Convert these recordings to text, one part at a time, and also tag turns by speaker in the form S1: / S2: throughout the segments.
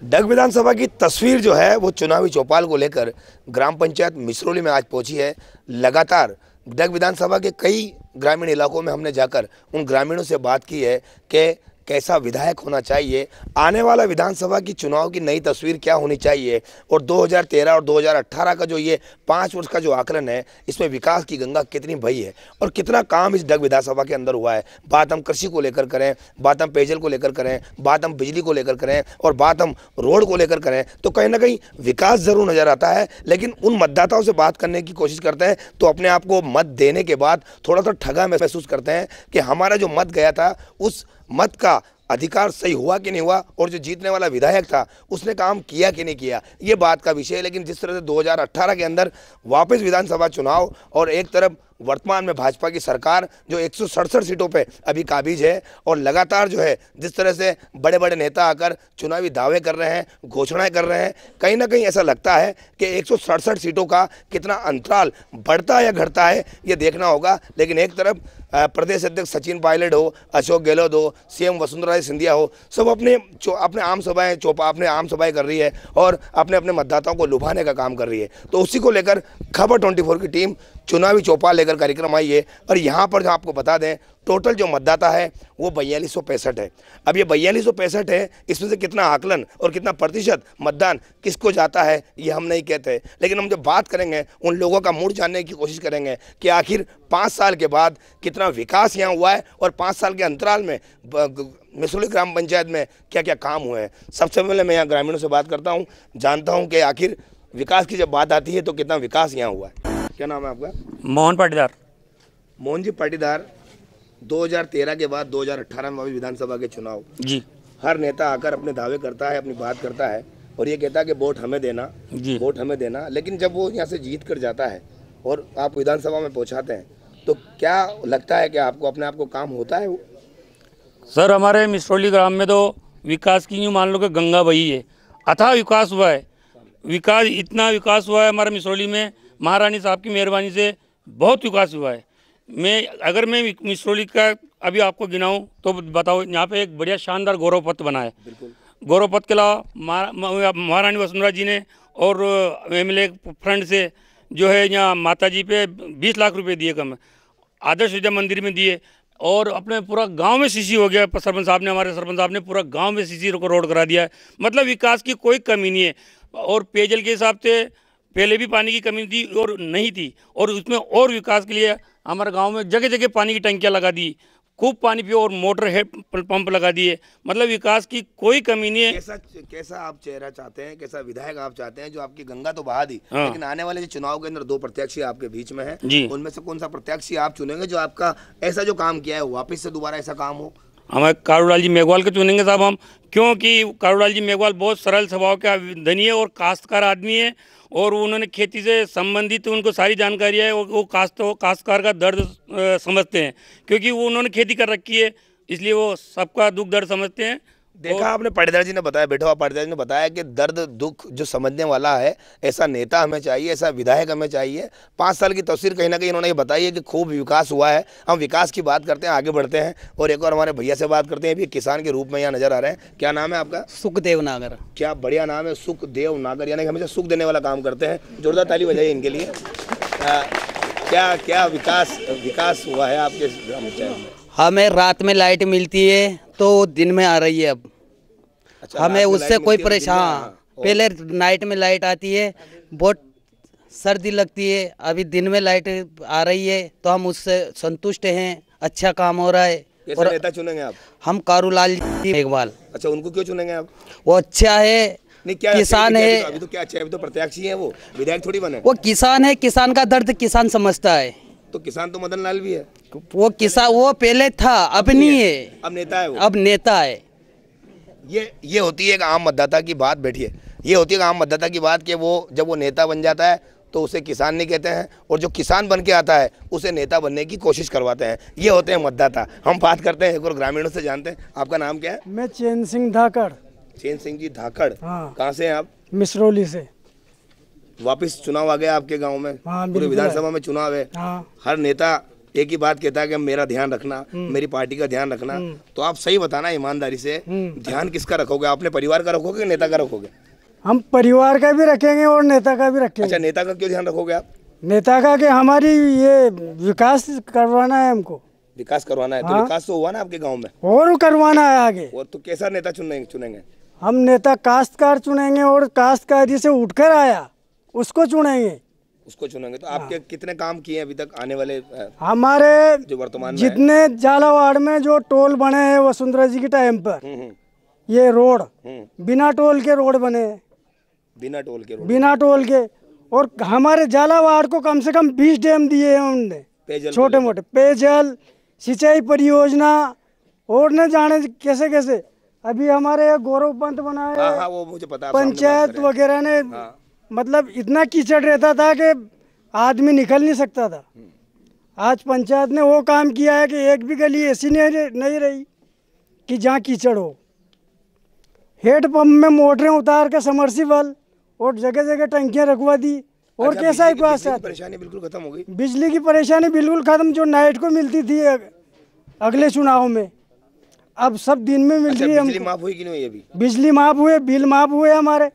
S1: डग विधानसभा की तस्वीर जो है वो चुनावी चौपाल को लेकर ग्राम पंचायत मिसरोली में आज पहुंची है। लगातार डग विधानसभा के कई ग्रामीण इलाकों में हमने जाकर उन ग्रामीणों से बात की है कि कैसा विधायक होना चाहिए, आने वाला विधानसभा की चुनाव की नई तस्वीर क्या होनी चाहिए और 2013 और 2018 का जो ये 5 वर्ष का जो आकलन है, इसमें विकास की गंगा कितनी बही है और कितना काम इस डग विधानसभा के अंदर हुआ है। बात हम कृषि को लेकर करें, बात हम पेयजल को लेकर करें, बात हम बिजली को लेकर करें और बात हम रोड को लेकर करें, तो कहीं ना कहीं विकास जरूर नजर आता है। लेकिन उन मतदाताओं से बात करने की कोशिश करते हैं तो अपने आप को मत देने के बाद थोड़ा सा ठगा महसूस करते हैं कि हमारा जो मत गया था उस मत का अधिकार सही हुआ कि नहीं हुआ और जो जीतने वाला विधायक था उसने काम किया कि नहीं किया, ये बात का विषय है। लेकिन जिस तरह से 2018 के अंदर वापस विधानसभा चुनाव और एक तरफ वर्तमान में भाजपा की सरकार जो 167 सीटों पे अभी काबिज है और लगातार जो है जिस तरह से बड़े बड़े नेता आकर चुनावी दावे कर रहे हैं, घोषणाएं कर रहे हैं, कहीं ना कहीं ऐसा लगता है कि 167 सीटों का कितना अंतराल बढ़ता या घटता है ये देखना होगा। लेकिन एक तरफ प्रदेश अध्यक्ष सचिन पायलट हो, अशोक गहलोत हो, सीएम वसुंधरा सिंधिया हो, सब अपने आम सभाएं कर रही है और अपने अपने मतदाताओं को लुभाने का काम कर रही है। तो उसी को लेकर खबर 24 की टीम चुनावी चौपाल लेकर कार्यक्रम आई है और यहाँ पर जो आपको बता दें टोटल जो मतदाता है वो 4265 है। अब ये 4265 है, इसमें से कितना आकलन और कितना प्रतिशत मतदान किसको जाता है ये हम नहीं कहते, लेकिन हम जब बात करेंगे उन लोगों का मूड जानने की कोशिश करेंगे कि आखिर 5 साल के बाद कितना विकास यहाँ हुआ है और 5 साल के अंतराल में मिसरोली ग्राम पंचायत में क्या क्या काम हुए हैं। सबसे पहले मैं यहाँ ग्रामीणों से बात करता हूँ, जानता हूँ कि आखिर विकास की जब बात आती है तो कितना विकास यहाँ हुआ है। क्या नाम है आपका?
S2: मोहन पाटीदार।
S1: मोहन जी पाटीदार, 2013 के बाद 2018 में विधानसभा के चुनाव
S2: जी,
S1: हर नेता आकर अपने दावे करता है, अपनी बात करता है और ये कहता है कि वोट हमें देना जी, वोट हमें देना। लेकिन जब वो यहाँ से जीत कर जाता है और आप विधानसभा में पहुँचाते हैं तो क्या लगता है कि आपको अपने आप को काम होता है? वो
S2: सर हमारे मिसरोली ग्राम में तो विकास की यूँ मान लो कि गंगा बही है, अथाह विकास हुआ है। इतना विकास हुआ है हमारे मिसरोली में, महारानी साहब की मेहरबानी से बहुत विकास हुआ है। अगर मैं मिसरोली का अभी आपको गिनाऊं तो बताओ, यहाँ पे एक बढ़िया शानदार गौरव पथ बना है। गौरव पथ के अलावा महारानी वसुंधरा जी ने और एमएलए फंड से जो है यहाँ माता जी पे 20 लाख रुपए दिए, कम आदर्श विद्या मंदिर में दिए और अपने पूरा गांव में सीसी हो गया। हमारे सरपंच साहब ने पूरा गांव में सीसी को रोड करा दिया है। मतलब विकास की कोई कमी नहीं है। और पेयजल के हिसाब से पहले भी पानी की कमी थी और नहीं थी, और उसमें और विकास के लिए हमारे गांव में जगह जगह पानी की टंकियां लगा दी, खूब पानी पियो और मोटर हेड पंप लगा दिए। मतलब विकास की कोई कमी नहीं है।
S1: कैसा आप चेहरा चाहते हैं, कैसा विधायक आप चाहते हैं जो आपकी गंगा तो बहा दी, लेकिन आने वाले जो चुनाव के अंदर 2 प्रत्याशी आपके बीच में हैं, उनमें से कौन सा प्रत्याशी आप चुनेंगे जो आपका ऐसा जो काम किया है वापस से दोबारा ऐसा काम हो?
S2: हमारे कारूलाल जी मेघवाल के चुनेंगे साहब हम, क्योंकि कारूलाल जी मेघवाल बहुत सरल स्वभाव का धनी है और काश्तकार आदमी है और उन्होंने खेती से संबंधित उनको सारी जानकारी है और वो काश्तकार का दर्द समझते हैं, क्योंकि वो उन्होंने खेती कर रखी है, इसलिए वो सबका दुख दर्द समझते हैं।
S1: देखा आपने, पाटीदार जी ने बताया, बेटा पाटीदार जी ने बताया कि दर्द दुख जो समझने वाला है ऐसा नेता हमें चाहिए, ऐसा विधायक हमें चाहिए। 5 साल की तस्वीर कहीं ना कहीं इन्होंने ये बताई है कि खूब विकास हुआ है। हम विकास की बात करते हैं, आगे बढ़ते हैं और एक और हमारे भैया से बात करते हैं, भी किसान के रूप में यहाँ नजर आ रहे हैं। क्या नाम है आपका?
S3: सुखदेव नागर।
S1: क्या बढ़िया नाम है, सुखदेव नागर, यानी हमेशा सुख देने वाला काम करते हैं। जोरदार ताली बजाइए इनके लिए। क्या विकास हुआ है आपके ग्राम पंचायत में?
S3: हमें रात में लाइट मिलती है तो दिन में आ रही है अब। अच्छा, हमें उससे कोई परेशान, पहले नाइट में लाइट आती है, बहुत सर्दी लगती है, अभी दिन में लाइट आ रही है तो हम उससे संतुष्ट हैं। अच्छा काम हो रहा है।
S1: और नेता चुनेंगे आप?
S3: हम कारूलाल जी मेघवाल।
S1: अच्छा, उनको क्यों चुनेंगे आप?
S3: वो अच्छा है,
S1: नहीं क्या
S3: किसान है।
S1: अभी तो क्या अच्छा है, अभी तो प्रत्याशी है, वो विधायक थोड़ी बने।
S3: वो किसान है, किसान का दर्द किसान समझता है।
S1: तो किसान तो मदन लाल भी है।
S3: वो किसान वो पहले था, अब नहीं है,
S1: अब नेता है वो।
S3: अब नेता है।
S1: ये होती है एक आम मतदाता की बात। बैठिए, ये होती है आम मतदाता की बात कि वो जब वो नेता बन जाता है तो उसे किसान नहीं कहते हैं और जो किसान बन के आता है उसे नेता बनने की कोशिश करवाते हैं। ये होते हैं मतदाता। हम बात करते हैं एक और ग्रामीणों से, जानते हैं आपका नाम क्या है?
S4: मैं चैन सिंह धाकड़।
S1: चैन सिंह जी धाकड़।
S4: हाँ।
S1: कहाँ से हैं आप?
S4: मिसरोली से।
S1: वापिस चुनाव आ गया आपके गाँव में?
S4: हाँ,
S1: पूरे विधानसभा में चुनाव है।
S4: हाँ।
S1: हर नेता एक ही बात कहता है कि मेरा ध्यान रखना, मेरी पार्टी का ध्यान रखना। तो आप सही बताना ईमानदारी से, ध्यान किसका रखोगे? अपने परिवार का रखोगे, नेता का रखोगे?
S4: हम परिवार का भी रखेंगे और नेता का भी रखेंगे।
S1: अच्छा, नेता का क्यों ध्यान रखोगे आप?
S4: नेता का कि हमारी ये विकास करवाना है, हमको
S1: विकास करवाना है। तो विकास तो हुआ ना आपके गाँव में,
S4: और करवाना है आगे।
S1: और तो कैसा नेता चुनेंगे?
S4: हम नेता काश्तकार चुनेंगे, और काश्तकारी से उठकर आया उसको चुनेंगे।
S1: उसको चुनेंगे। तो आपके कितने काम किए अभी तक आने वाले
S4: हमारे
S1: जो वर्तमान में
S4: जितने झालावाड़ में जो टोल बने हैं वसुंधरा जी के टाइम पर, ये रोड बिना टोल के रोड बने हैं,
S1: बिना टोल के रोड,
S4: बिना टोल के। और हमारे झालावाड़ को कम से कम 20 डैम दिए हैं उनने,
S1: पेयजल
S4: छोटे मोटे पेयजल सिंचाई परियोजना, और न जाने कैसे कैसे। अभी हमारे गौरव पंत बनाए,
S1: हाँ, वो मुझे पता है, आप सामने बात
S4: पंचायत
S1: कर रहे हैं।
S4: वगैरह ने, मतलब इतना कीचड़ रहता था कि आदमी निकल नहीं सकता था। आज पंचायत ने वो काम किया है कि एक भी गली ऐसी नहीं रही कि जहाँ कीचड़ हो। हेड पंप में मोटरें उतार के समर्सिबल और जगह जगह टंकियाँ रखवा दी। और
S1: अच्छा,
S4: कैसा
S1: बिजली
S4: विकास
S1: की
S4: है?
S1: परेशानी बिल्कुल खत्म हो गई।
S4: बिजली की परेशानी बिल्कुल खत्म, जो नाइट को मिलती थी अगले चुनाव में, अब सब दिन में मिल
S1: अच्छा,
S4: रही है
S1: बिजली
S4: हमको।
S1: माफ हुई कि नहीं हुई अभी?
S4: बिजली माफ हुए, बिल माफ हुए, हमारे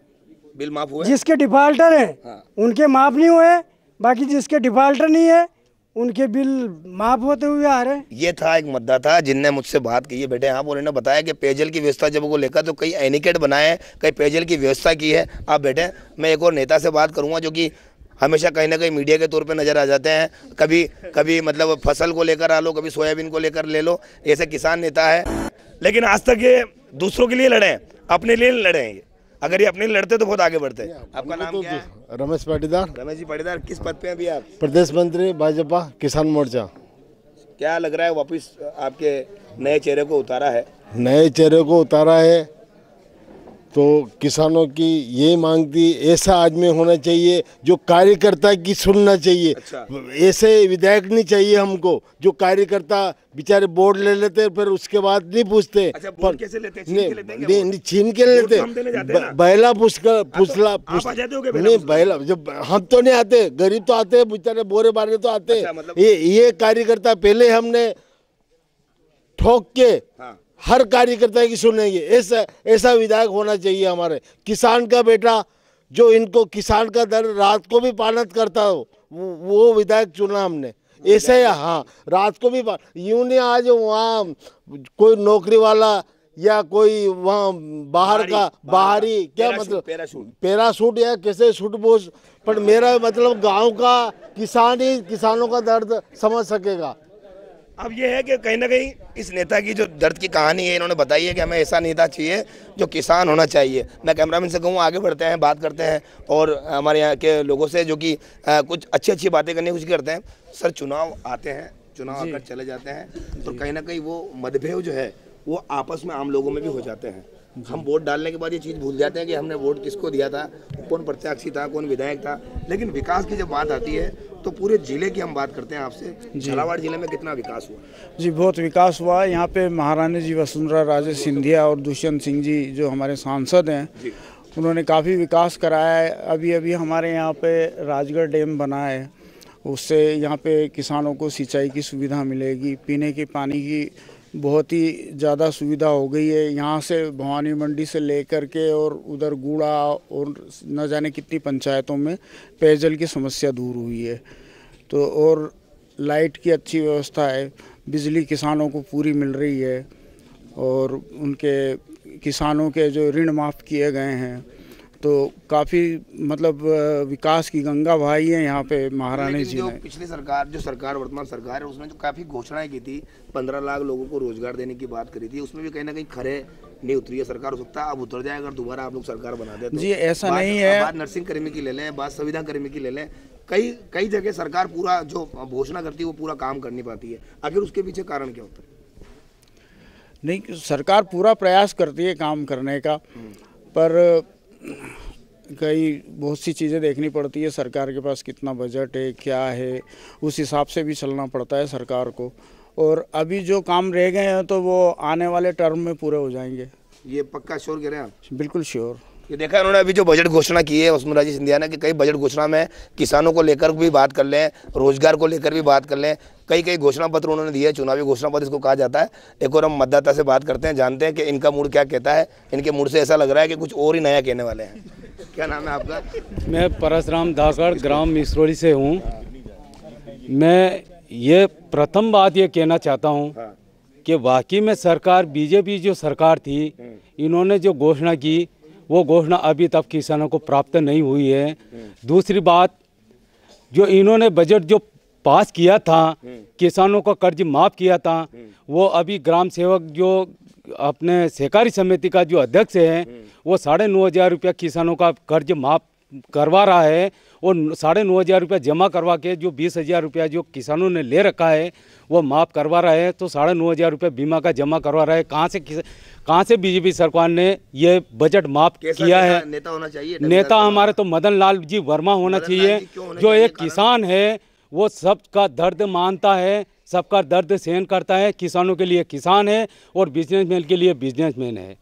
S1: बिल माफ हुए?
S4: जिसके डिफाल्टर हैं
S1: हाँ।
S4: उनके माफ नहीं हुए, बाकी जिसके डिफाल्टर नहीं है उनके बिल माफ होते हुए आ रहे हैं।
S1: ये था एक मतदाता जिनने मुझसे बात की है। बेटे आप, उन्होंने बताया कि पेयजल की व्यवस्था जब वो लेकर तो कई एनिकेट बनाए हैं, कई पेयजल की व्यवस्था की है। आप बेटे, मैं एक और नेता से बात करूंगा जो कि हमेशा कहीं ना कहीं मीडिया के तौर पे नजर आ जाते हैं। कभी मतलब फसल को लेकर आ लो, कभी सोयाबीन को लेकर ले लो, ऐसे किसान नेता है। लेकिन आज तक ये दूसरों के लिए लड़े हैं, अपने लिए नहीं लड़े हैं। ये अगर ये अपने लिए लड़ते तो बहुत आगे बढ़ते हैं। आपका नाम क्या है?
S5: रमेश पाटीदार।
S1: रमेश जी पाटीदार, किस पद पे हैं अभी आप?
S5: प्रदेश मंत्री भाजपा किसान मोर्चा।
S1: क्या लग रहा है वापिस आपके नए चेहरे को उतारा है?
S5: नए चेहरे को उतारा है तो किसानों की ये मांग थी, ऐसा आदमी होना चाहिए जो कार्यकर्ता की सुनना चाहिए।
S1: अच्छा।
S5: ऐसे विधायक नहीं चाहिए हमको जो कार्यकर्ता बेचारे बोर्ड ले लेते फिर उसके बाद नहीं पूछते।
S1: अच्छा, वोट कैसे लेते हैं? छीन के लेते हैं क्या
S5: नहीं,
S1: वोट?
S5: नहीं छीन के
S1: वोट
S5: लेते,
S1: तो हम देने जाते हैं ना।
S5: बैला
S1: आप आ जाते होगे बैला
S5: नहीं,
S1: पूछ-
S5: बैला जब हम तो नहीं आते, गरीब तो आते, बेचारे बोरे बारे तो आते।
S1: अच्छा, मतलब-
S5: ये कार्यकर्ता पहले हमने ठोक के
S1: हाँ।
S5: हर कार्यकर्ता की सुनेंगे। ऐसा विधायक होना चाहिए हमारे। किसान का बेटा जो इनको किसान का दर्द रात को भी पालत करता हो, वो विधायक चुना हमने। ऐसे ही हाँ, रात को भी यूं नहीं आज वहाँ कोई नौकरी वाला या कोई वहाँ बाहरी क्या मतलब पैराशूट या कैसे सूट बोझ, पर मेरा मतलब गांव का किसान ही किसानों का दर्द समझ सकेगा।
S1: अब ये है कि कहीं ना कहीं इस नेता की जो दर्द की कहानी है इन्होंने बताई है कि हमें ऐसा नेता चाहिए जो किसान होना चाहिए। मैं कैमरामैन से कहूँ आगे बढ़ते हैं, बात करते हैं और हमारे यहाँ के लोगों से जो कि कुछ अच्छी बातें करने की कोशिश करते हैं। सर, चुनाव आते हैं, चुनाव आकर चले जाते हैं तो कहीं ना कहीं वो मतभेद जो है वो आपस में आम लोगों में भी हो जाते हैं। हम वोट डालने के बाद ये चीज़ भूल जाते हैं कि हमने वोट किसको दिया था, कौन प्रत्याशी था, कौन विधायक था। लेकिन विकास की जब बात आती है तो पूरे जिले की हम बात करते हैं आपसे। झालावाड़ जिले में कितना विकास हुआ?
S6: जी, बहुत विकास हुआ। यहाँ पे महारानी जी वसुंधरा राजे सिंधिया और दुष्यंत सिंह जी जो हमारे सांसद हैं, उन्होंने काफ़ी विकास कराया है। अभी हमारे यहाँ पे राजगढ़ डैम बना है, उससे यहाँ पे किसानों को सिंचाई की सुविधा मिलेगी, पीने के पानी की बहुत ही ज़्यादा सुविधा हो गई है। यहाँ से भवानी मंडी से लेकर के और उधर गूड़ा और न जाने कितनी पंचायतों में पेयजल की समस्या दूर हुई है। तो और लाइट की अच्छी व्यवस्था है, बिजली किसानों को पूरी मिल रही है और उनके किसानों के जो ऋण माफ़ किए गए हैं, तो काफ़ी मतलब विकास की गंगा बहाई है यहाँ पे महारानी जी ने।
S1: पिछली सरकार जो सरकार वर्तमान सरकार है उसने जो काफ़ी घोषणाएं की थी, 15 लाख लोगों को रोजगार देने की बात करी थी, उसमें भी कहीं ना कहीं खरे नहीं उतरी है सरकार। हो सकता है अब उतर जाए अगर दोबारा आप लोग सरकार बना दे तो।
S6: जी, ऐसा नहीं है।
S1: बात नर्सिंग कर्मी की ले लें, बात संविदा कर्मी की ले लें, कई जगह सरकार पूरा जो घोषणा करती है वो पूरा काम कर नहीं पाती है। आखिर उसके पीछे कारण क्या होता है?
S6: नहीं, सरकार पूरा प्रयास करती है काम करने का, पर कई बहुत सी चीज़ें देखनी पड़ती है। सरकार के पास कितना बजट है, क्या है, उस हिसाब से भी चलना पड़ता है सरकार को। और अभी जो काम रह गए हैं तो वो आने वाले टर्म में पूरे हो जाएंगे।
S1: ये पक्का श्योर कह रहे हैं आप?
S6: बिल्कुल श्योर।
S1: ये देखा उन्होंने अभी जो बजट घोषणा की है वसुंधरा जी सिंधिया ने कि कई बजट घोषणा में किसानों को लेकर भी बात कर लें, रोजगार को लेकर भी बात कर लें, कई कई घोषणा पत्र उन्होंने दिए, चुनावी घोषणा पत्र इसको कहा जाता है। एक और हम मतदाता से बात करते हैं, जानते हैं कि इनका मूड क्या कहता है। इनके मूड से ऐसा लग रहा है कि कुछ और ही नया कहने वाले हैं। क्या नाम है आपका?
S7: मैं परसराम धाकड़ ग्राम मिसरोली से हूँ। मैं ये प्रथम बात ये कहना चाहता हूँ कि वाकई में सरकार बीजेपी जो सरकार थी, इन्होंने जो घोषणा की वो घोषणा अभी तक किसानों को प्राप्त नहीं हुई है। दूसरी बात, जो इन्होंने बजट जो पास किया था, किसानों का कर्ज माफ़ किया था, वो अभी ग्राम सेवक जो अपने सहकारी समिति का जो अध्यक्ष है वो 9,500 रुपया किसानों का कर्ज माफ़ करवा रहा है और 9,500 रुपया जमा करवा के जो 20,000 रुपया जो किसानों ने ले रखा है वो माफ़ करवा रहा है। तो 9,500 रुपया बीमा का जमा करवा रहा है। कहाँ से बीजेपी सरकार ने ये बजट माफ़ किया है?
S1: नेता होना चाहिए?
S7: नेता हमारे तो मदन लाल जी वर्मा होना चाहिए, जो एक किसान है, वो सबका दर्द मानता है, सबका दर्द सहन करता है। किसानों के लिए किसान है और बिजनेसमैन के लिए बिजनेसमैन है।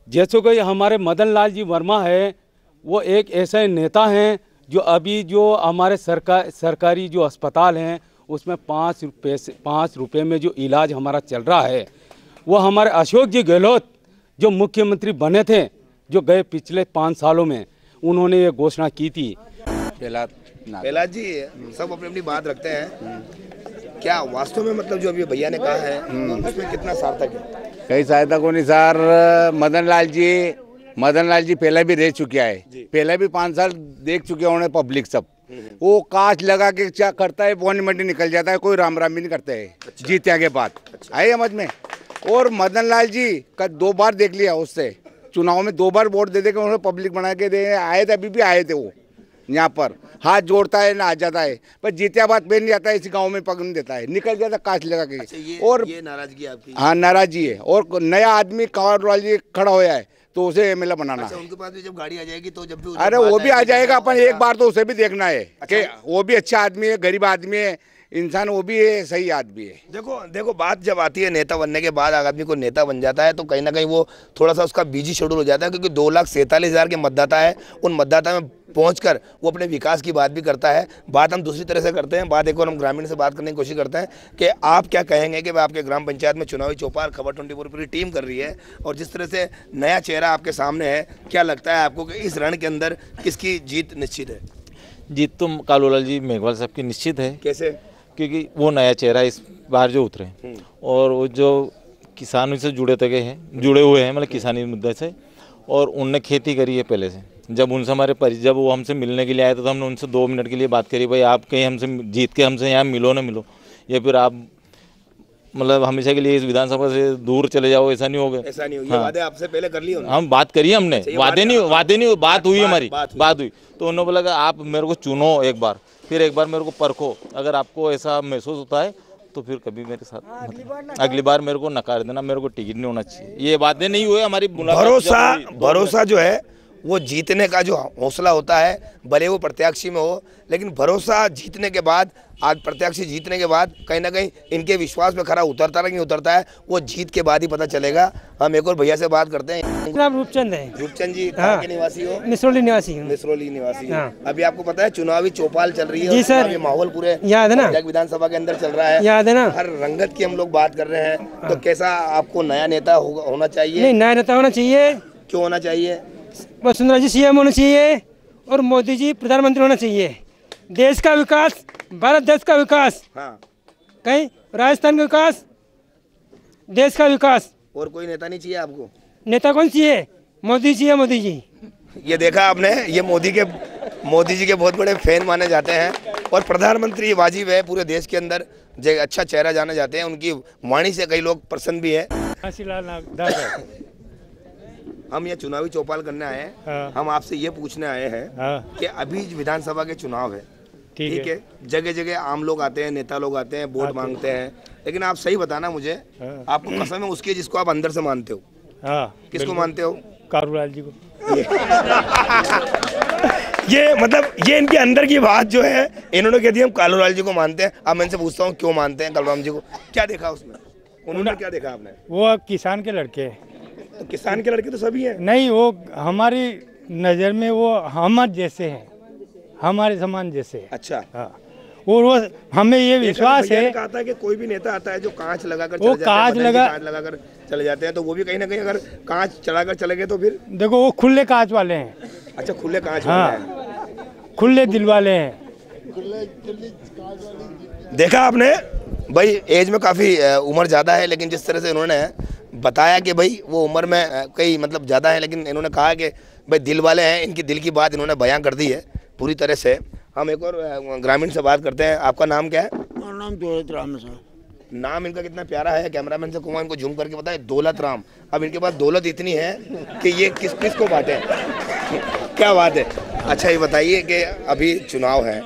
S7: जैसे कि हमारे मदन लाल जी वर्मा है, वो एक ऐसे नेता हैं जो अभी जो हमारे सरकारी जो अस्पताल हैं उसमें 5 रुपये में जो इलाज हमारा चल रहा है, वो हमारे अशोक जी गहलोत जो मुख्यमंत्री बने थे, जो गए पिछले 5 सालों में, उन्होंने ये घोषणा की थी।
S1: प्रहलाद जी सब अपनी अपनी बात रखते हैं, क्या वास्तव में मतलब जो अभी भैया ने कहा है उसमें कितना सार्थक है?
S8: कई सहायता को नहीं सर। मदन लाल जी पहले भी रह चुका है, पहले भी 5 साल देख चुके उन्होंने पब्लिक सब। वो कांच लगा के क्या करता है, पौनी मंडी निकल जाता है, कोई राम राम भी नहीं करता है। अच्छा। जीतने के बाद आए समझ में। और मदन लाल जी का 2 बार देख लिया, उससे चुनाव में 2 बार वोट दे के उन्होंने पब्लिक बना के दे आए थे। अभी भी आए थे वो यहाँ पर, हाथ जोड़ता है ना आ जाता है, पर जीतिया बात पहन जाता है, इसी गांव में पकड़ देता है, निकल जाता कांच लगा के।
S1: अच्छा,
S8: और
S1: ये नाराजगी आपकी?
S8: हाँ नाराजगी है। और नया आदमी कांवड़ जी खड़ा होया है तो उसे एमएलए बनाना।
S1: अच्छा, उनके पास भी जब गाड़ी आ जाएगी तो जब भी
S8: अरे वो भी आ जाएगा, अपन एक बार तो उसे भी देखना है। अच्छा। कि वो भी अच्छा आदमी है, गरीब आदमी है, इंसान वो भी है, सही आदमी है।
S1: देखो बात जब आती है नेता बनने के बाद, आदमी को नेता बन जाता है तो कहीं ना कहीं वो थोड़ा सा उसका बिजी शेड्यूल हो जाता है, क्योंकि 2,47,000 के मतदाता है। उन मतदाता में पहुंचकर वो अपने विकास की बात भी करता है। बात हम दूसरी तरह से करते हैं, बात एक और हम ग्रामीण से बात करने की कोशिश करते हैं कि आप क्या कहेंगे कि आपके ग्राम पंचायत में चुनावी चौपाल खबर 24 पूरी टीम कर रही है, और जिस तरह से नया चेहरा आपके सामने है, क्या लगता है आपको कि इस रण के अंदर किसकी जीत निश्चित है?
S9: जीत तो कालूलाल जी मेघवाल साहब की निश्चित है।
S1: कैसे?
S9: क्योंकि वो नया चेहरा इस बार जो उतरे और वो जो किसानों से जुड़े हुए हैं मतलब किसानी मुद्दे से, और उनने खेती करी है पहले से। जब उनसे जब वो हमसे मिलने के लिए आए तो हमने उनसे 2 मिनट के लिए बात करी, भाई आप कहीं हमसे जीत के हमसे यहाँ मिलो ना मिलो, या फिर आप मतलब हमेशा के लिए इस विधानसभा से दूर चले जाओ, ऐसा नहीं होगा।
S1: ऐसा नहीं होगा। वादे आपसे पहले कर लिए?
S9: हम बात करी हमने, वादे नहीं बात हुई हमारी, बात हुई। तो उन्होंने बोला कि आप मेरे को चुनो एक बार, फिर एक बार मेरे को परखो, अगर आपको ऐसा महसूस होता है तो फिर कभी मेरे साथ अगली बार मेरे को नकार देना, मेरे को टिकट नहीं होना चाहिए। ये बातें नहीं हुई हमारी।
S1: भरोसा जो है वो जीतने का जो हौसला होता है, भले वो प्रत्याशी में हो, लेकिन भरोसा जीतने के बाद, आज प्रत्याशी जीतने के बाद कहीं ना कहीं इनके विश्वास में खरा उतरता नहीं उतरता है, वो जीत के बाद ही पता चलेगा। हम एक और भैया से बात करते हैं।
S4: नाम रूपचंद है।
S1: रूपचंद जी कहाँ के निवासी हो?
S4: मिसरोली निवासी हूँ।
S1: मिसरोली निवासी। अभी आपको पता है चुनावी चौपाल चल रही है?
S4: जी सर।
S1: माहौल पूरे
S4: याद है ना,
S1: विधानसभा के अंदर चल रहा है,
S4: याद है ना।
S1: हर रंगत की हम लोग बात कर रहे हैं। तो कैसा आपको नया नेता होना चाहिए?
S4: नहीं, नया नेता होना चाहिए।
S1: क्यों होना चाहिए?
S4: वसुंधरा जी सीएम होना चाहिए और मोदी जी प्रधानमंत्री होना चाहिए। देश का विकास, भारत देश का विकास,
S1: हाँ,
S4: कहीं राजस्थान का विकास, देश का विकास।
S1: और कोई नेता नहीं चाहिए आपको?
S4: नेता कौन चाहिए? मोदी चाहिए, मोदी जी।
S1: ये देखा आपने, ये मोदी जी के बहुत बड़े फैन माने जाते हैं, और प्रधानमंत्री वाजिब है पूरे देश के अंदर, जो अच्छा चेहरा जाने जाते हैं, उनकी वाणी से कई लोग प्रसन्न भी है। हम ये चुनावी चौपाल करने आए हैं। हाँ। हम आपसे ये पूछने आए हैं। हाँ। कि अभी विधानसभा के चुनाव है, ठीक है, जगह जगह आम लोग आते हैं, नेता लोग आते हैं, वोट मांगते हैं, लेकिन आप सही बताना मुझे, आपको कसम है उसकी जिसको आप अंदर से मानते हो। हाँ, किसको मानते हो?
S4: कालूलाल जी को।
S1: ये मतलब ये इनके अंदर की बात जो है, इन्होंने कह दिया हम कालूलाल जी को मानते हैं। अब मैं इनसे पूछता हूँ क्यों मानते हैं कालूराम जी को? क्या देखा उसमें? उन्होंने क्या देखा आपने?
S10: वो किसान के लड़के।
S1: तो किसान के लड़के तो सभी हैं।
S10: नहीं, वो हमारी नज़र में वो हम जैसे हैं, हमारे समान जैसे।
S1: अच्छा।
S10: हाँ, और वो हमें ये विश्वास है।
S1: कहा था कि कोई भी नेता आता है जो कांच लगाकर
S10: वो कांच
S1: लगाकर चले जाते हैं, तो वो भी कहीं ना कहीं अगर कांच चलाकर चले गए तो फिर
S10: देखो वो खुले कांच वाले हैं।
S1: अच्छा, खुले कांच
S10: हाँ,
S1: वाले हैं,
S10: खुले दिल वाले हैं।
S1: देखा आपने भाई, एज में काफ़ी उम्र ज़्यादा है, लेकिन जिस तरह से इन्होंने बताया कि भाई वो उम्र में कई मतलब ज़्यादा है, लेकिन इन्होंने कहा कि भाई दिल वाले हैं, इनकी दिल की बात इन्होंने बयां कर दी है पूरी तरह से। हम एक और ग्रामीण से बात करते हैं। आपका नाम क्या है?
S11: मेरा नाम दौलत राम है सर।
S1: नाम इनका कितना प्यारा है, कैमरामैन से कहूँगा इनको जूम करके बताए, दौलत राम। अब इनके पास दौलत इतनी है कि ये किस किस को बांटे क्या बात है। अच्छा, ये बताइए कि अभी चुनाव है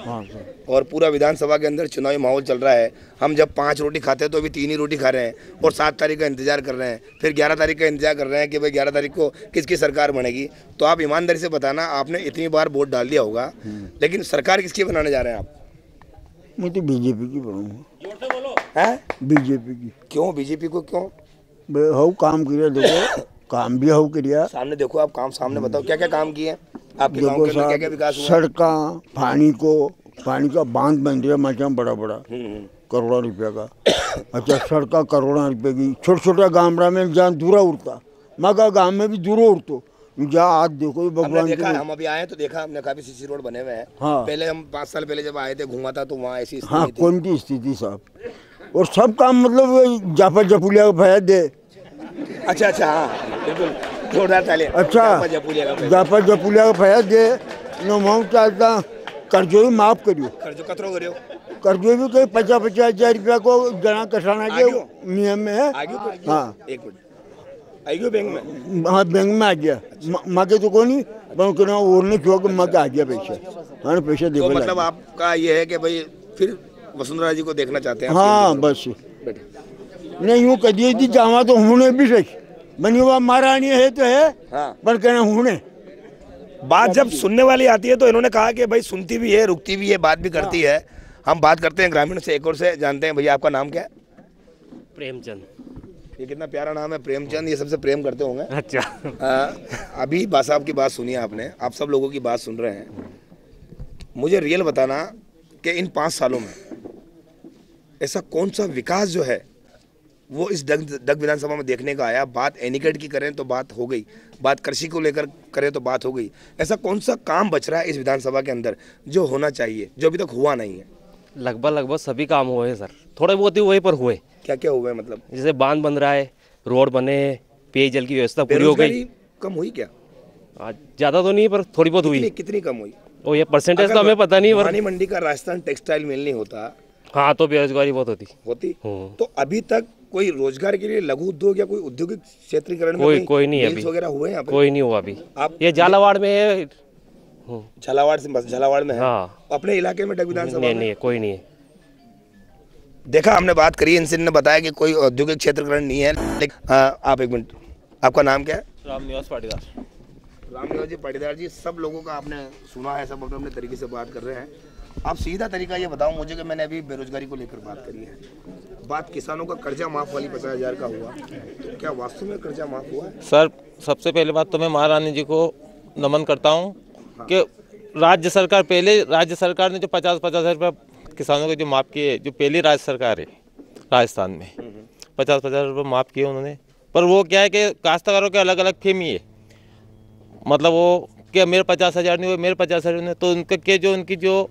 S1: और पूरा विधानसभा के अंदर चुनावी माहौल चल रहा है। हम जब 5 रोटी खाते हैं तो अभी 3 ही रोटी खा रहे हैं और 7 तारीख का इंतजार कर रहे हैं, फिर 11 तारीख का इंतजार कर रहे हैं कि भाई 11 तारीख को किसकी सरकार बनेगी। तो आप ईमानदारी से बताना, आपने इतनी बार वोट डाल दिया होगा, लेकिन सरकार किसकी बनाने जा रहे हैं आप?
S11: मैं तो बीजेपी की बनूंगा।
S1: हैं?
S11: बीजेपी की।
S1: क्यों बीजेपी को क्यों?
S11: हाउ काम किया, देखो काम भी हाउ किया।
S1: सामने देखो, आप काम सामने बताओ, क्या क्या काम किए आपके गांव के अंदर, क्या क्या विकास हुआ?
S11: सड़क, पानी का बांध बन रहा मचा बड़ा बड़ा करोड़ों रुपया का। अच्छा, सड़क करोड़ों रुपये की। छोटे छोटे गामड़ा में जहाँ दूरा उड़ता, मगा गांव में भी दूर उड़तो, जहाँ आज देखो भगवान
S1: देखा, हम अभी आए तो देखा हमने, काफी सीसी रोड बने हुए हैं। हाँ। पहले हम 5 साल पहले जब आए थे घूमा था तो वहाँ ऐसी
S11: हाँ कौन सी स्थिति साहब, और सब काम मतलब जाफर जपुलिया का भैया दे।
S1: अच्छा अच्छा, हाँ बिल्कुल जोरदार ताली।
S11: अच्छा, जाफर जपुलिया का भैया दे नो चाहता कर्जो भी माफ करियो,
S1: कर्जो कतरो करियो,
S11: कर्जो भी कोई 50-50 हजार रुपया को जना कसाना के नियम में है। हाँ,
S1: एक मिनट आइयो बैंक में।
S11: हाँ, बैंक में आ गया। मांगे तो कौन नहीं, पर ओरने चौक मग आ गया पैसा। हाँ, पैसा दे।
S1: तो मतलब आपका ये है कि भाई फिर वसुंधरा जी को देखना चाहते हैं?
S11: हाँ बस, नहीं यूँ कदिए थी जावा तो होने भी सही बनी हुआ महारानी है तो है। हाँ। पर कहना होने
S1: बात जब सुनने वाली आती है तो इन्होंने कहा कि भाई सुनती भी है, रुकती भी है, बात भी करती है। हम बात करते हैं ग्रामीण से, एक और से जानते हैं। भैया आपका नाम क्या है?
S12: प्रेमचंद।
S1: ये कितना प्यारा नाम है, प्रेमचंद। ये सबसे प्रेम करते होंगे।
S12: अच्छा।
S1: अभी बा साहब की बात सुनी आपने, आप सब लोगों की बात सुन रहे हैं। मुझे रियल बताना कि इन 5 सालों में ऐसा कौन सा विकास जो है वो इस डग विधानसभा में देखने का आया। बात एनीकट की करें तो बात हो गई, बात कृषि को लेकर करें तो बात हो गई। ऐसा कौन सा काम बच रहा है इस विधानसभा के अंदर जो होना चाहिए, जो अभी तक हुआ नहीं है?
S12: लगभग सभी काम हुए हैं सर, थोड़े बहुत ही हुए पर हुए।
S1: क्या क्या हुए मतलब?
S12: जैसे बांध बन रहा है, रोड बने, पेयजल की व्यवस्था पूरी हो गई।
S1: कम हुई क्या?
S12: ज़्यादा तो नहीं पर थोड़ी बहुत हुई।
S1: कितनी कम हुई?
S12: ओ ये परसेंटेज तो हमें पता नहीं।
S1: पानी मंडी का राजस्थान टेक्सटाइल मिल नहीं होता।
S12: हाँ, तो बेरोजगारी बहुत होती।
S1: तो अभी तक कोई रोजगार के लिए लघु उद्योग या कोई औद्योगिक क्षेत्रीकरण में
S12: कोई नहीं है अभी
S1: वगैरह हुए हैं?
S12: कोई नहीं हुआ अभी।
S1: आप
S12: ये झालावाड़ में है।
S1: झालावाड़ में है।
S12: हाँ।
S1: अपने इलाके में डग विधानसभा
S12: नहीं है, कोई नहीं है।
S1: देखा, हमने बात करी, इनसे ने बताया कि कोई औद्योगिक क्षेत्रकरण नहीं है। लेकिन आप एक मिनट, आपका नाम क्या है?
S9: रामनिवास पाटीदार।
S1: रामनिवास जी पाटीदार जी, सब लोगों का आपने सुना है, सब अपने अपने तरीके से बात कर रहे हैं। आप सीधा तरीका ये बताओ मुझे कि मैंने अभी बेरोजगारी को लेकर बात करी है, बात किसानों का कर्जा माफ वाली 50,000 का हुआ, तो क्या वास्तव में कर्जा माफ हुआ है?
S9: सर, सबसे पहले बात तो मैं महारानी जी को नमन करता हूँ कि राज्य सरकार ने जो 50,000 रुपये किसानों को जो माफ़ किए, जो पहली राज्य सरकार है राजस्थान में, 50,000 रुपये माफ़ किए उन्होंने। पर वो क्या है कि काश्तकारों के अलग अलग फेमी है, मतलब वो क्या मेरे 50,000 नहीं हुए, मेरे 50,000 नहीं, तो उनके के जो उनकी जो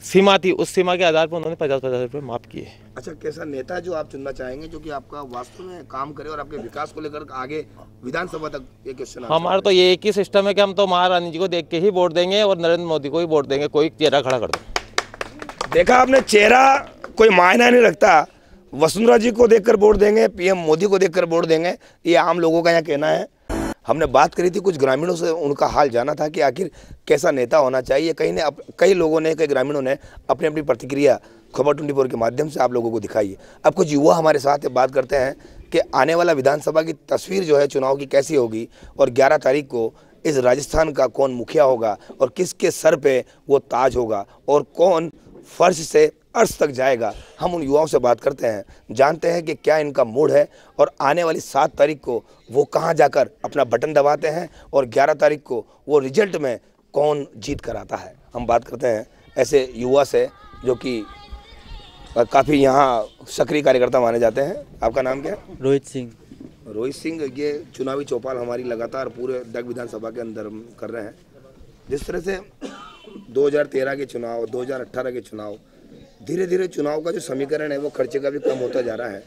S9: सीमा थी उस सीमा के आधार पर उन्होंने 50,000 रुपये माफ़ किए।
S1: अच्छा, कैसा नेता जो आप चुनना चाहेंगे जो कि आपका वास्तव में काम करे और आपके विकास को लेकर आगे विधानसभा तक? ये क्वेश्चन
S9: हमारा तो ये एक ही सिस्टम है कि हम तो महारानी जी को देख के ही वोट देंगे और नरेंद्र मोदी को ही वोट देंगे, कोई चेहरा खड़ा कर दो।
S1: देखा आपने, चेहरा कोई मायना नहीं रखता। वसुंधरा जी को देखकर वोट देंगे, पीएम मोदी को देखकर वोट देंगे, ये आम लोगों का यहाँ कहना है। हमने बात करी थी कुछ ग्रामीणों से, उनका हाल जाना था कि आखिर कैसा नेता होना चाहिए। कई लोगों ने, कई ग्रामीणों ने अपनी अपनी प्रतिक्रिया खबर 24 के माध्यम से आप लोगों को दिखाई है। अब कुछ युवा हमारे साथ बात करते हैं कि आने वाला विधानसभा की तस्वीर जो है चुनाव की कैसी होगी और 11 तारीख को इस राजस्थान का कौन मुखिया होगा और किसके सर पे वो ताज होगा और कौन फर्श से अर्श तक जाएगा। हम उन युवाओं से बात करते हैं, जानते हैं कि क्या इनका मूड है और आने वाली 7 तारीख को वो कहां जाकर अपना बटन दबाते हैं और 11 तारीख को वो रिजल्ट में कौन जीत कर आता है। हम बात करते हैं ऐसे युवा से जो कि काफ़ी यहाँ सक्रिय कार्यकर्ता माने जाते हैं। आपका नाम क्या है?
S13: रोहित सिंह।
S1: रोहित सिंह, ये चुनावी चौपाल हमारी लगातार पूरे डग विधानसभा के अंदर हम कर रहे हैं। जिस तरह से 2013 के चुनाव, 2018 के चुनाव, धीरे धीरे चुनाव का जो समीकरण है वो खर्चे का भी कम होता जा रहा है।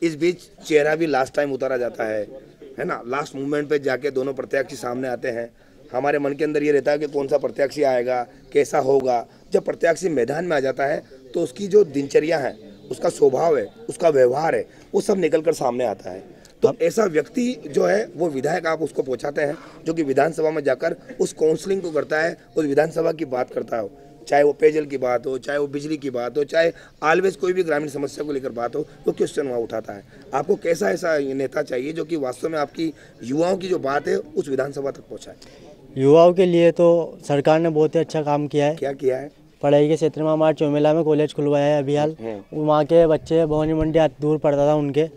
S1: इस बीच चेहरा भी लास्ट टाइम उतारा जाता है ना। लास्ट मूवमेंट पे जाके दोनों प्रत्याशी सामने आते हैं। हमारे मन के अंदर ये रहता है कि कौन सा प्रत्याशी आएगा, कैसा होगा। जब प्रत्याशी मैदान में आ जाता है तो उसकी जो दिनचर्या है, उसका स्वभाव है, उसका व्यवहार है, वो सब निकल कर सामने आता है। तो ऐसा व्यक्ति जो है वो विधायक आप उसको पहुंचाते हैं जो कि विधानसभा में जाकर उस काउंसलिंग को करता है, उस विधानसभा की बात करता हो, चाहे वो पेयजल की बात हो, चाहे वो बिजली की बात हो, चाहे ऑलवेज कोई भी ग्रामीण समस्या को लेकर बात हो, तो क्वेश्चन वहाँ उठाता है। आपको कैसा ऐसा नेता चाहिए जो कि वास्तव में आपकी युवाओं की जो बात है उस विधानसभा तक पहुँचाए?
S13: युवाओं के लिए तो सरकार ने बहुत ही अच्छा काम किया है।
S1: क्या किया है?
S13: पढ़ाई के क्षेत्र में हमारे चौमेला में कॉलेज खुलवाया है अभी हाल। वहाँ के बच्चे भवानी मंडी दूर पड़ता था उनके,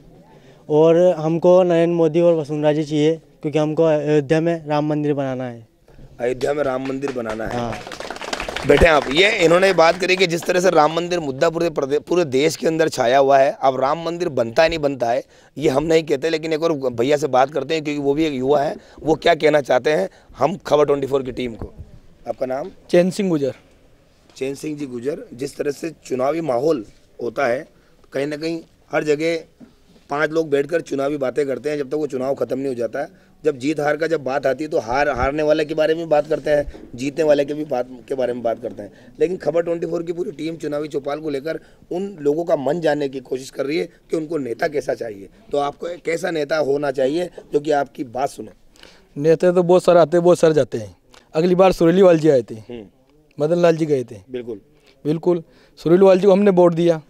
S13: और हमको नरेंद्र मोदी और वसुंधरा जी चाहिए क्योंकि हमको अयोध्या में राम मंदिर बनाना है।
S1: अयोध्या में राम मंदिर बनाना है।
S13: हाँ।
S1: बैठे आप, ये इन्होंने बात करी कि जिस तरह से राम मंदिर मुद्दा पूरे देश के अंदर छाया हुआ है। अब राम मंदिर बनता है नहीं बनता है ये हम नहीं कहते, लेकिन एक और भैया से बात करते हैं क्योंकि वो भी एक युवा है, वो क्या कहना चाहते हैं हम खबर 24 की टीम को। आपका नाम?
S14: चैन सिंह गुजर।
S1: चैन सिंह जी गुजर, जिस तरह से चुनावी माहौल होता है, कहीं ना कहीं हर जगह 5 लोग बैठकर चुनावी बातें करते हैं जब तक वो चुनाव खत्म नहीं हो जाता है। जब जीत हार का जब बात आती है तो हारने वाले के बारे में बात करते हैं, जीतने वाले के भी बात के बारे में बात करते हैं। लेकिन खबर 24 की पूरी टीम चुनावी चौपाल को लेकर उन लोगों का मन जानने की कोशिश कर रही है कि उनको नेता कैसा चाहिए। तो आपको कैसा नेता होना चाहिए जो कि आपकी बात सुने?
S14: नेता तो बहुत सारे आते हैं, बहुत सारे जाते हैं। अगली बार सुरेलीवाल जी आए थे, मदन लाल जी गए थे। बिल्कुल सुरेलीवाल जी को हमने वोट दिया,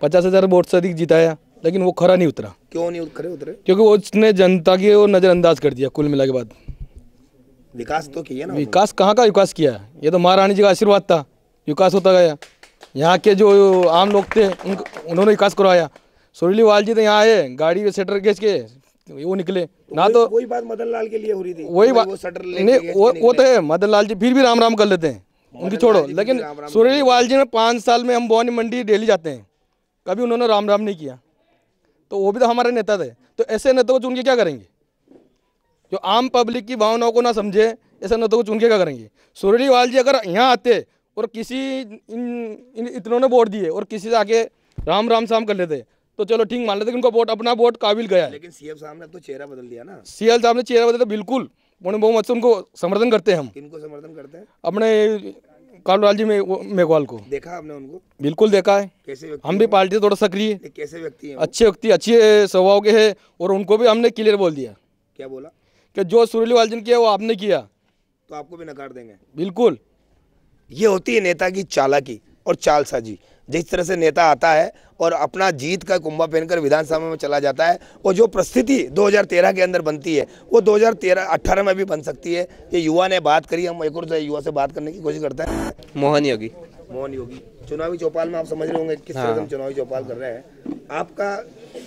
S14: 50,000 वोट से अधिक जिताया, लेकिन वो खरा नहीं उतरा।
S1: क्यों नहीं खरे उतरे?
S14: क्योंकि उसने जनता की वो नज़रअंदाज कर दिया। कुल मिला के बाद
S1: विकास तो किया ना।
S14: विकास कहाँ का विकास किया? ये तो महारानी जी का आशीर्वाद था, विकास होता गया। यहाँ के जो आम लोग थे उन्होंने विकास करवाया। सुरेलीवाल जी तो यहाँ आए, गाड़ी में शटर खींच के वो निकले ना। तो
S1: वही बात मदन लाल के लिए हो रही थी,
S14: वही बात नहीं, वो तो है। मदन लाल जी फिर भी राम राम कर लेते हैं, उनकी छोड़ो। लेकिन सुरेलीवाल जी ने 5 साल में हम भवानी मंडी डेली जाते हैं, कभी उन्होंने राम राम नहीं किया। तो वो भी तो हमारे नेता थे। तो ऐसे नेता को चुन के क्या करेंगे? जो आम पब्लिक की भावनाओं को ना समझे, ऐसे नेता को चुन के क्या करेंगे? सुरेलीवाल जी अगर यहाँ आते और किसी इतनों ने वोट दिए और किसी से आके राम राम शाम कर लेते तो चलो ठीक मान लेते कि उनका वोट, अपना वोट काबिल गया है।
S1: लेकिन सीएम साहब ने तो चेहरा बदल दिया ना।
S14: सीएम साहब ने चेहरा बदला, बिल्कुल बहुमत से उनको समर्थन करते हैं हम।
S1: किनको समर्थन करते हैं?
S14: अपने कालूलाल जी मेघवाल को।
S1: देखा आपने उनको?
S14: बिल्कुल देखा है।
S1: कैसे व्यक्ति?
S14: हम भी पार्टी से थोड़ा सक्रिय।
S1: कैसे व्यक्ति हैं?
S14: अच्छे व्यक्ति, अच्छे स्वभाव के हैं, और उनको भी हमने क्लियर बोल दिया।
S1: क्या बोला? कि
S14: जो सुरेलीवाल जी ने किया वो आपने किया
S1: तो आपको भी नकार देंगे।
S14: बिल्कुल।
S1: ये होती है नेता की चालाकी और चालसाजी। जिस तरह से नेता आता है और अपना जीत का कुंभा पहनकर विधानसभा में चला जाता है, और जो परिस्थिति 2013 के अंदर बनती है वो 2018 में भी बन सकती है। ये युवा ने बात करी, हम एक और युवा से बात करने की कोशिश करते हैं।
S12: मोहन योगी।
S1: मोहन योगी, चुनावी चौपाल में आप समझ रहे होंगे किस तरह से हम चुनावी चौपाल कर रहे हैं। आपका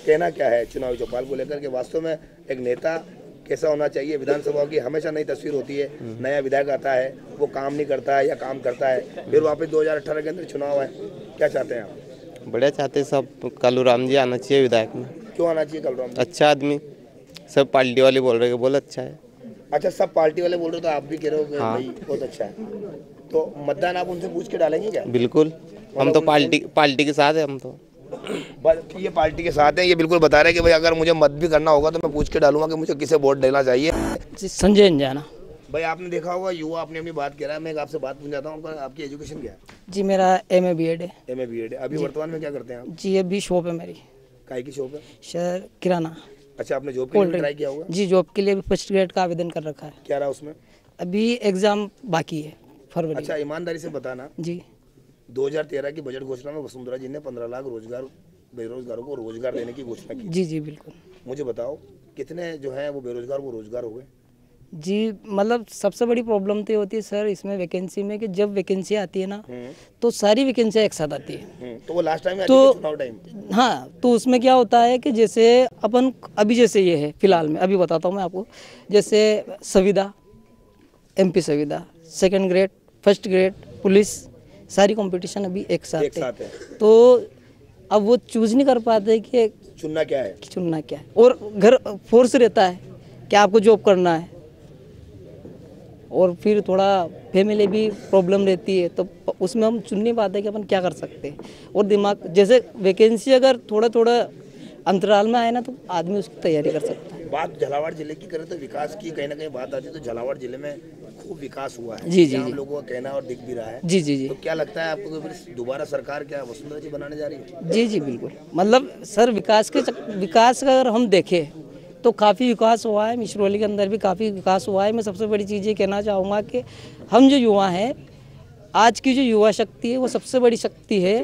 S1: कहना क्या है चुनावी चौपाल को लेकर के? वास्तव में एक नेता कैसा होना चाहिए? विधानसभा की हमेशा नई तस्वीर होती है, नया विधायक आता है, वो काम नहीं करता है या काम करता है, फिर वापस 2018 के अंदर चुनाव है। क्या चाहते हैं आप?
S12: बढ़िया चाहते हैं सब। कालूराम जी आना चाहिए विधायक में।
S1: क्यों आना चाहिए कालूराम जी?
S12: अच्छा आदमी, सब पार्टी वाले बोल रहे हैं बहुत अच्छा है।
S1: अच्छा, सब पार्टी वाले बोल रहे हो तो आप भी कह रहे हो कि भाई बहुत अच्छा है, तो मतदान आप उनसे पूछ के डालेंगे क्या?
S12: बिल्कुल, हम तो पार्टी के साथ है। हम तो
S1: ये पार्टी के साथ हैं, ये बिल्कुल बता रहे हैं कि भाई अगर मुझे मत भी करना होगा तो मैं पूछ के डालूंगा कि मुझे किसे वोट देना चाहिए।
S15: संजय अंजाना।
S1: भाई आपने देखा होगा युवा अपनी अपनी बात कह रहा है, मैं आपसे बात पूछ जाता हूँ, आपकी एजुकेशन क्या है?
S15: जी मेरा MA BEd है।
S1: MA BEd है। अभी वर्तमान में क्या करते हैं आप?
S15: जी अभी शॉप है मेरी।
S1: काय की शॉप है?
S15: सर किराना।
S1: अच्छा, आपने जॉब के लिए ट्राई किया होगा?
S15: जी जॉब के लिए फर्स्ट ग्रेड का आवेदन कर रखा है।
S1: क्या रहा उसमें?
S15: अभी एग्जाम बाकी है फरवरी।
S1: अच्छा, ईमानदारी से बताना
S15: जी,
S1: 2013 की बजट घोषणा में वसुंधरा जी ने 15 लाख बेरोजगारों को रोजगार देने की घोषणा की।
S15: जी जी बिल्कुल।
S1: मुझे बताओ कितने जो है वो बेरोजगार वो रोजगार हो गए?
S15: जी मतलब सबसे बड़ी प्रॉब्लम तो ये होती है सर इसमें वैकेंसी में कि जब वैकेंसी आती है ना तो सारी वैकेंसियाँ एक साथ आती है।
S1: तो वो लास्ट टाइम
S15: तो
S1: चुनाव टाइम
S15: हाँ, तो उसमें क्या होता है कि जैसे अपन अभी जैसे ये है फिलहाल में अभी बताता हूँ मैं आपको, जैसे संविदा, MP संविदा, second grade, first grade, police, सारी कंपटीशन अभी एक साथ है। तो अब वो चूज नहीं कर पाते कि
S1: चुनना क्या है,
S15: और घर फोर्स रहता है कि आपको जॉब करना है, और फिर थोड़ा फैमिली भी प्रॉब्लम रहती है, तो उसमें हम चुन नहीं पाते कि अपन क्या कर सकते हैं। और दिमाग जैसे वैकेंसी अगर थोड़ा थोड़ा अंतराल में आए ना तो आदमी उसकी तैयारी कर सकता है।
S1: बात झालावाड़ जिले की करें तो विकास की कहीं ना कहीं बात आती है, तो झालावाड़ जिले में खूब विकास हुआ है।
S15: जी जी
S1: हम
S15: जी
S1: लोगों का कहना और दिख भी रहा है।
S15: जी जी जी
S1: तो क्या लगता है आपको कि फिर दोबारा सरकार क्या वसुंधरा जी बनाने जा रही है?
S15: जी जी बिल्कुल, मतलब सर विकास का अगर हम देखें तो काफ़ी विकास हुआ है, मिश्रौली के अंदर भी काफ़ी विकास हुआ है। मैं सबसे बड़ी चीज़ ये कहना चाहूँगा कि हम जो युवा हैं, आज की जो युवा शक्ति है वो सबसे बड़ी शक्ति है,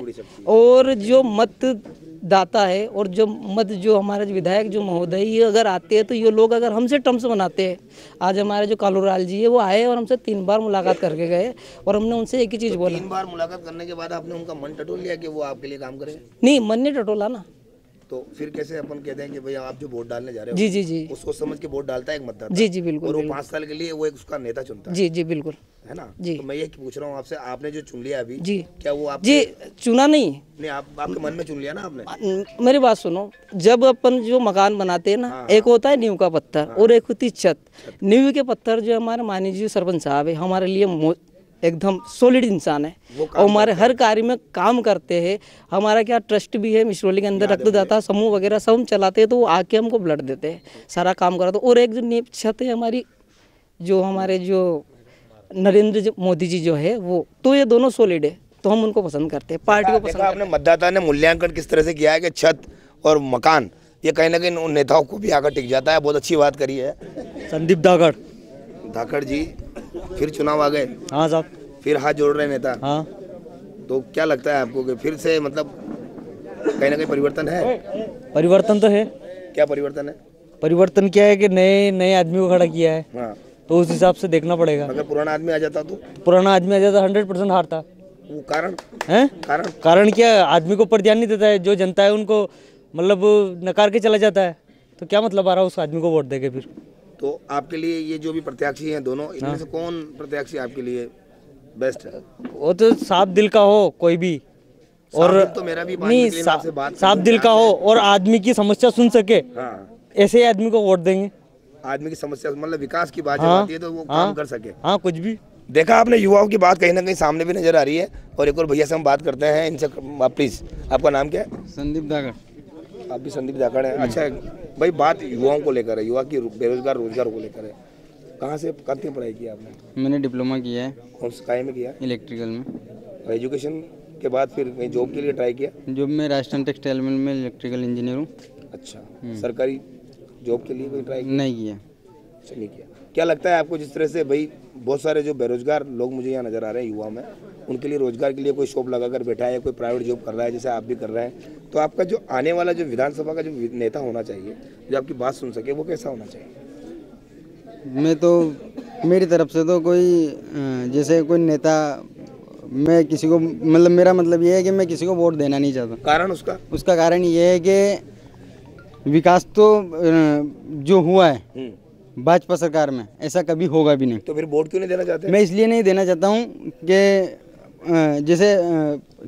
S15: और जो मतदाता है और जो हमारे विधायक जो महोदय ये अगर आते हैं तो ये लोग अगर हमसे टर्म्स बनाते हैं, आज हमारे जो कालूराल जी है वो आए और हमसे 3 बार मुलाकात करके गए और हमने उनसे एक ही चीज़ बोला।
S1: 3 बार मुलाकात करने के बाद आपने उनका मन टटोल लिया कि वो आपके लिए काम करेंगे?
S15: नहीं, मन नहीं टटोला ना।
S1: तो फिर कैसे अपन कहते हैं कि भैया आप जो वोट डालने जा रहे हो,
S15: जी जी जी,
S1: वो सोच समझ के वोट डालता है एक मतदाता।
S15: जी जी बिल्कुल,
S1: और वो
S15: बिल्कुल।
S1: 5 साल के लिए वो एक उसका नेता चुनता है।
S15: जी जी बिल्कुल,
S1: है ना
S15: जी।
S1: तो मैं ये पूछ रहा हूँ आपसे, आपने जो चुन लिया अभी,
S15: जी
S1: क्या वो आप
S15: जी चुना नहीं,
S1: आपके मन में चुन लिया ना आपने?
S15: मेरी बात सुनो, जब अपन जो मकान बनाते हैं ना, एक होता है नींव का पत्थर और एक होती छत। नींव के पत्थर जो हमारे माननीय सरपंच साहब है, हमारे लिए एकदम सॉलिड इंसान है और हमारे हर कार्य में काम करते हैं। हमारा क्या ट्रस्ट भी है मिश्रौली के अंदर, रक्तदाता समूह वगैरह सब हम चलाते हैं, तो वो आके हमको ब्लड देते हैं, सारा काम कराते। और एक जो नींव छत है हमारी, जो हमारे जो नरेंद्र मोदी जी जो है वो, तो ये दोनों सॉलिड है, तो हम उनको पसंद करते हैं, पार्टी को पसंद।
S1: आपने मतदाता ने मूल्यांकन किस तरह से किया है कि छत और मकान ये कहीं ना कहीं उन नेताओं को भी आकर टिक जाता है। बहुत अच्छी बात करी है
S16: संदीप
S1: धाकड़ जी। फिर चुनाव आ गए?
S16: हाँ साहब।
S1: फिर हाथ जोड़ रहे नेता?
S16: हाँ।
S1: तो क्या लगता है आपको कि फिर से मतलब कहीं ना कहीं परिवर्तन है?
S16: परिवर्तन तो है।
S1: क्या परिवर्तन है?
S16: परिवर्तन क्या है कि नए आदमी को खड़ा किया है।
S1: हाँ।
S16: तो उस हिसाब से देखना पड़ेगा।
S1: अगर पुराना आदमी आ जाता तो?
S16: पुराना आदमी आ जाता 100% हारता।
S1: वो कारण
S16: है?
S1: कारण
S16: क्या, आदमी को ऊपर ध्यान नहीं देता है, जो जनता है उनको मतलब नकार के चला जाता है, तो क्या मतलब आ रहा है उस आदमी को वोट देके फिर।
S1: तो आपके लिए ये जो भी प्रत्याशी हैं दोनों, इनमें से कौन प्रत्याशी आपके लिए बेस्ट है?
S16: वो तो साफ दिल का हो कोई भी, और
S1: तो मेरा भी
S16: नहीं साफ दिल का हो और आदमी की समस्या सुन सके, ऐसे आदमी को वोट देंगे।
S1: आदमी की समस्या मतलब विकास की बात जब आती है तो वो काम कर सके।
S16: हाँ, कुछ भी।
S1: देखा आपने, युवाओं की बात कहीं ना कहीं सामने भी नजर आ रही है। और एक और भैया से हम बात करते हैं, इनसे आप प्लीज, आपका नाम क्या है?
S17: संदीप धाकड़।
S1: आप भी संदीप धाकड़ हैं? अच्छा भाई, बात युवाओं को लेकर है, युवा की बेरोजगार रोजगार को लेकर है। कहाँ से कितनी पढ़ाई की आपने?
S17: मैंने डिप्लोमा किया है।
S1: कौन से काय में किया?
S17: इलेक्ट्रिकल में।
S1: और एजुकेशन के बाद फिर कहीं जॉब के लिए ट्राई किया?
S17: जॉब में राजस्थान टेक्सटाइल मिल में इलेक्ट्रिकल इंजीनियर हूँ।
S1: अच्छा, सरकारी जॉब के लिए कोई ट्राई किया?
S17: नहीं किया।
S1: नहीं किया। क्या लगता है आपको, जिस तरह से भाई बहुत सारे जो बेरोजगार लोग मुझे यहाँ नजर आ रहे हैं युवा में, उनके लिए रोजगार के लिए कोई शॉप लगाकर बैठा है या कोई प्राइवेट जॉब कर रहा है जैसे आप भी कर रहे हैं, तो आपका जो आने वाला जो विधानसभा का जो नेता होना चाहिए, जो आपकी बात सुन सके, वो कैसा होना चाहिए?
S17: मैं तो मेरी तरफ से तो कोई जैसे कोई नेता, मैं किसी को मतलब मेरा मतलब ये है कि मैं किसी को वोट देना नहीं चाहता।
S1: कारण
S17: उसका कारण ये है कि विकास तो जो हुआ है भाजपा सरकार में, ऐसा कभी होगा भी नहीं।
S1: तो फिर वोट क्यों नहीं देना चाहते?
S17: मैं इसलिए नहीं देना चाहता हूँ कि जैसे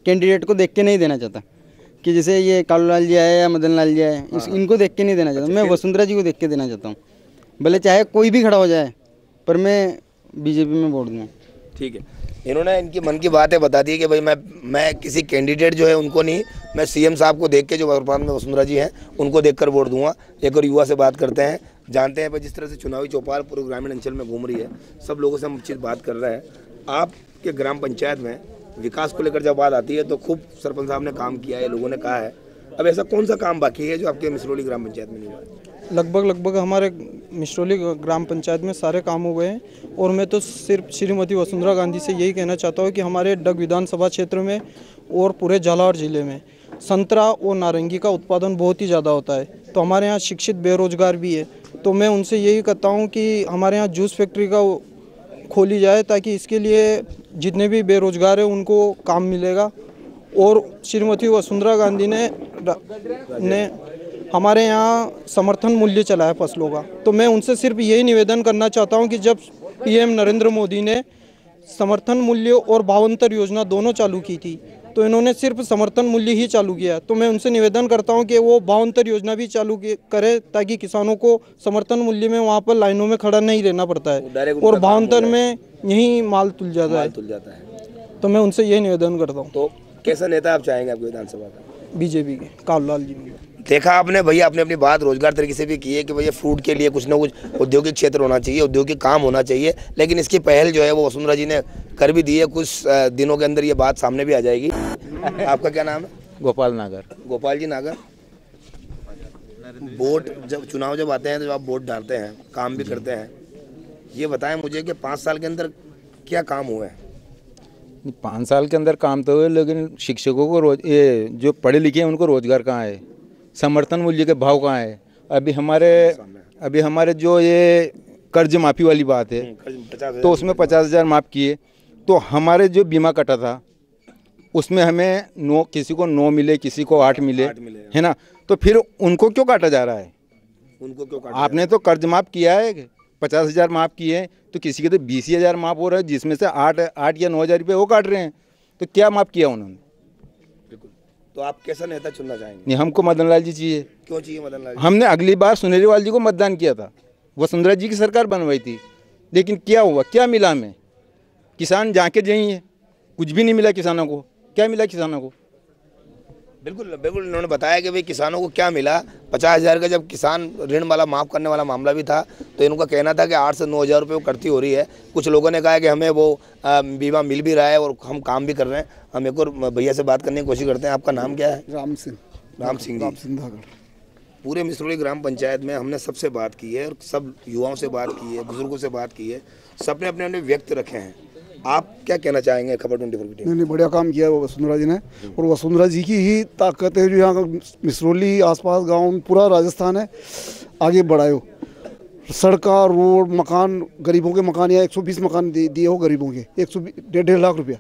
S17: कैंडिडेट को देख के नहीं देना चाहता कि जैसे ये कालूलाल जी आए या मदन लाल जी आए, इनको देख के नहीं देना चाहता। मैं वसुंधरा जी को देख के देना चाहता हूँ, भले चाहे कोई भी खड़ा हो जाए, पर मैं बीजेपी में वोट दूँ।
S1: ठीक है, इन्होंने इनकी मन की बातें बता दी कि भाई मैं किसी कैंडिडेट जो है उनको नहीं, मैं सीएम साहब को देख के, जो वर्तमान में वसुंधरा जी हैं उनको देखकर वोट दूंगा। एक और युवा से बात करते हैं, जानते हैं भाई जिस तरह से चुनावी चौपाल पूरे ग्रामीण अंचल में घूम रही है, सब लोगों से हम अच्छी बात कर रहे हैं। आपके ग्राम पंचायत में विकास को लेकर जब बात आती है तो खूब सरपंच साहब ने काम किया है, लोगों ने कहा है, अब ऐसा कौन सा काम बाकी है जो आपके मिसरौली ग्राम पंचायत में नहीं हुआ है?
S18: लगभग हमारे मिसरौली ग्राम पंचायत में सारे काम हो गए हैं। और मैं तो सिर्फ श्रीमती वसुंधरा गांधी से यही कहना चाहता हूँ कि हमारे डग विधानसभा क्षेत्र में और पूरे झालावाड़ जिले में संतरा और नारंगी का उत्पादन बहुत ही ज़्यादा होता है। तो हमारे यहाँ शिक्षित बेरोजगार भी है तो मैं उनसे यही कहता हूँ कि हमारे यहाँ जूस फैक्ट्री का खोली जाए, ताकि इसके लिए जितने भी बेरोजगार हैं उनको काम मिलेगा। और श्रीमती वसुंधरा गांधी ने हमारे यहाँ समर्थन मूल्य चला है फसलों का, तो मैं उनसे सिर्फ यही निवेदन करना चाहता हूँ कि जब पीएम नरेंद्र मोदी ने समर्थन मूल्य और भावांतर योजना दोनों चालू की थी, तो इन्होंने सिर्फ समर्थन मूल्य ही चालू किया। तो मैं उनसे निवेदन करता हूं कि वो भावांतर योजना भी चालू करे, ताकि किसानों को समर्थन मूल्य में वहां पर लाइनों में खड़ा नहीं रहना पड़ता है और भावांतर में यही माल तुल जाता है। तो मैं उनसे यही निवेदन करता हूँ।
S1: तो कैसा नेता आप चाहेंगे आपकी विधानसभा का?
S18: बीजेपी के कालूलाल जी।
S1: देखा आपने भैया, आपने अपनी बात रोजगार तरीके से भी की है कि भैया फ्रूट के लिए कुछ ना कुछ औद्योगिक क्षेत्र होना चाहिए, औद्योगिक काम होना चाहिए, लेकिन इसकी पहल जो है वो वसुंधरा जी ने कर भी दी है। कुछ दिनों के अंदर ये बात सामने भी आ जाएगी। आपका क्या नाम है?
S9: गोपाल नागर।
S1: गोपाल जी नागर, वोट जब चुनाव जब आते हैं तो आप वोट डालते हैं, काम भी करते हैं, ये बताएं मुझे कि 5 साल के अंदर क्या काम हुआ है?
S19: 5 साल के अंदर काम तो हुए, लेकिन शिक्षकों को ये जो पढ़े लिखे हैं उनको रोजगार कहाँ है? समर्थन मूल्य के भाव कहाँ है? अभी हमारे जो ये कर्ज माफ़ी वाली बात है, तो उसमें 50,000 माफ़ किए, तो हमारे जो बीमा कटा था उसमें हमें 9, किसी को 9 मिले, किसी को 8 मिले, है ना? तो फिर उनको क्यों काटा जा रहा है?
S1: उनको क्यों काटा?
S19: आपने तो कर्ज माफ़ किया है, 50,000 माफ़ किए हैं, तो किसी के तो 20,000 माफ़ हो रहा है, जिसमें से 8 या 9,000 रुपये वो काट रहे हैं। तो क्या माफ़ किया उन्होंने?
S1: तो आप कैसा नेता चुनना चाहेंगे?
S19: नहीं, हमको मदन लाल जी चाहिए।
S1: क्यों चाहिए मदन लाल जी?
S19: हमने अगली बार सुनेरीवाल जी को मतदान किया था, वसुंधरा जी की सरकार बनवाई थी, लेकिन क्या हुआ, क्या मिला हमें? किसान जाके यही है, कुछ भी नहीं मिला किसानों को। क्या मिला किसानों को?
S1: बिल्कुल बिल्कुल, इन्होंने बताया कि भाई किसानों को क्या मिला। 50,000 का जब किसान ऋण वाला माफ़ करने वाला मामला भी था, तो इनका कहना था कि 8 से 9,000 रुपये कटती हो रही है। कुछ लोगों ने कहा कि हमें वो बीमा मिल भी रहा है और हम काम भी कर रहे हैं। हम एक और भैया से बात करने की कोशिश करते हैं। आपका नाम क्या है?
S20: राम सिंह
S1: जी। पूरे मिसरोली ग्राम पंचायत में हमने सबसे बात की है और सब युवाओं से बात की है, बुजुर्गों से बात की है, सबने अपने अपने व्यक्त रखे हैं। आप क्या कहना चाहेंगे खबर 24 की टीम?
S20: नहीं, बढ़िया काम किया है वो वसुंधरा जी ने, और वसुंधरा जी की ही ताकत है जो यहाँ का मिसरोली आसपास गांव पूरा राजस्थान है आगे बढ़ायो। सड़का, रोड, मकान, गरीबों के मकान, यहाँ 120 मकान दिए हो गरीबों के, 1.5 लाख रुपया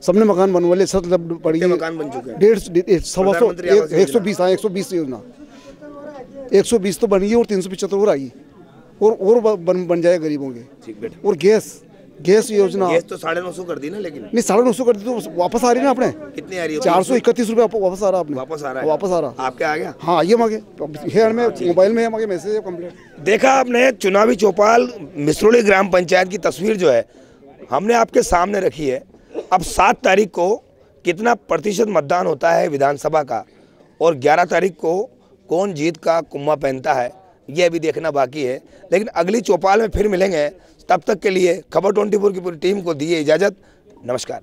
S20: सबने मकान बनवाले। 7 पड़ी
S1: मकान बन चुके हैं,
S20: 120 योजना 120 तो बन गई और 375 और आई, और बन जाए गरीबों के। और गैस योजना,
S1: गैस तो 950 कर दी ना, लेकिन
S20: नहीं 950 कर दी तो वापस आ रही ना अपने।
S1: कितनी आ रही है?
S20: 431 रुपये वापस आ रहा अपने।
S1: वापस आ रहा है?
S20: वापस आ रहा।
S1: आपके आ गया?
S20: हाँ, ये मांगे मोबाइल में मांगे मैसेज कंप्लीट।
S1: देखा आपने चुनावी चौपाल मिसरोली ग्राम पंचायत की तस्वीर जो है हमने आपके सामने रखी है। अब 7 तारीख को कितना प्रतिशत मतदान होता है विधानसभा का, और 11 तारीख को कौन जीत का कुम्मा पहनता है, ये अभी देखना बाकी है। लेकिन अगली चौपाल में फिर मिलेंगे, तब तक के लिए खबर 24 की पूरी टीम को दिए इजाज़त। नमस्कार।